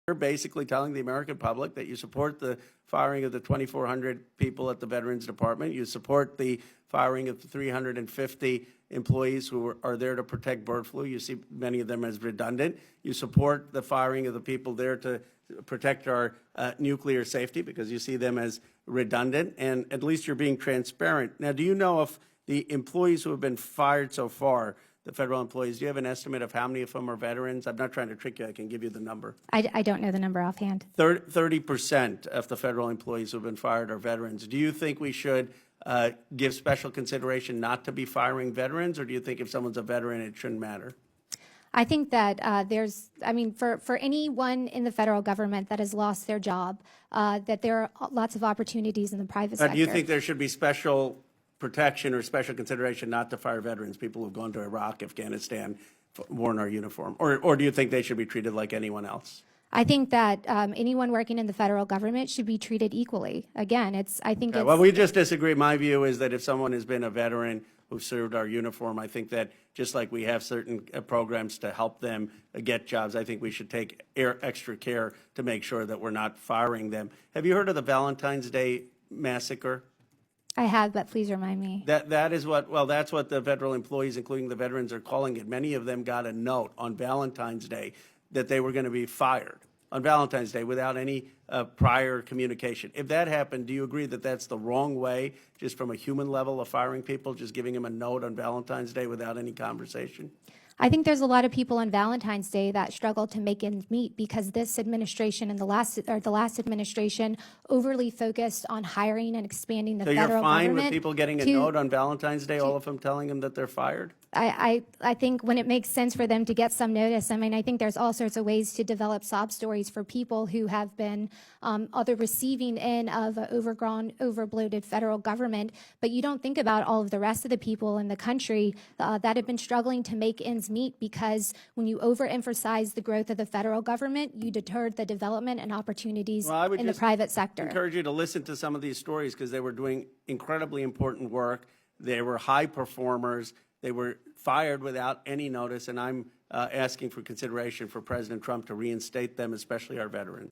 You're basically telling the American public that you support the firing of the 2,400 people at the Veterans Department. You support the firing of the 350 employees who are there to protect bird flu. You see many of them as redundant. You support the firing of the people there to protect our nuclear safety because you see them as redundant. And at least you're being transparent. Now, do you know if the employees who have been fired so far, the federal employees, do you have an estimate of how many of them are veterans? I'm not trying to trick you. I can give you the number. I don't know the number offhand. 30% of the federal employees who have been fired are veterans. Do you think we should give special consideration not to be firing veterans, or do you think if someone's a veteran, it shouldn't matter? I think that for anyone in the federal government that has lost their job, that there are lots of opportunities in the private sector. Do you think there should be special protection or special consideration not to fire veterans, people who've gone to Iraq, Afghanistan, worn our uniform? Or do you think they should be treated like anyone else? I think that anyone working in the federal government should be treated equally. Again, Well, we just disagree. My view is that if someone has been a veteran who served our uniform, I think that just like we have certain programs to help them get jobs, I think we should take extra care to make sure that we're not firing them. Have you heard of the Valentine's Day massacre? I have, but please remind me. That's what the federal employees, including the veterans, are calling it. Many of them got a note on Valentine's Day that they were going to be fired on Valentine's Day without any prior communication. If that happened, do you agree that that's the wrong way, just from a human level, of firing people, just giving them a note on Valentine's Day without any conversation? I think there's a lot of people on Valentine's Day that struggle to make ends meet because this administration and the last administration overly focused on hiring and expanding the federal government. So you're fine with people getting a note on Valentine's Day, all of them telling them that they're fired? I think when it makes sense for them to get some notice, I mean, I think there's all sorts of ways to develop sob stories for people who have been on the receiving end of an overgrown, overbloated federal government, but you don't think about all of the rest of the people in the country that have been struggling to make ends meet because when you overemphasize the growth of the federal government, you deterred the development and opportunities in the private sector. I encourage you to listen to some of these stories because they were doing incredibly important work. They were high performers. They were fired without any notice, and I'm asking for consideration for President Trump to reinstate them, especially our veterans.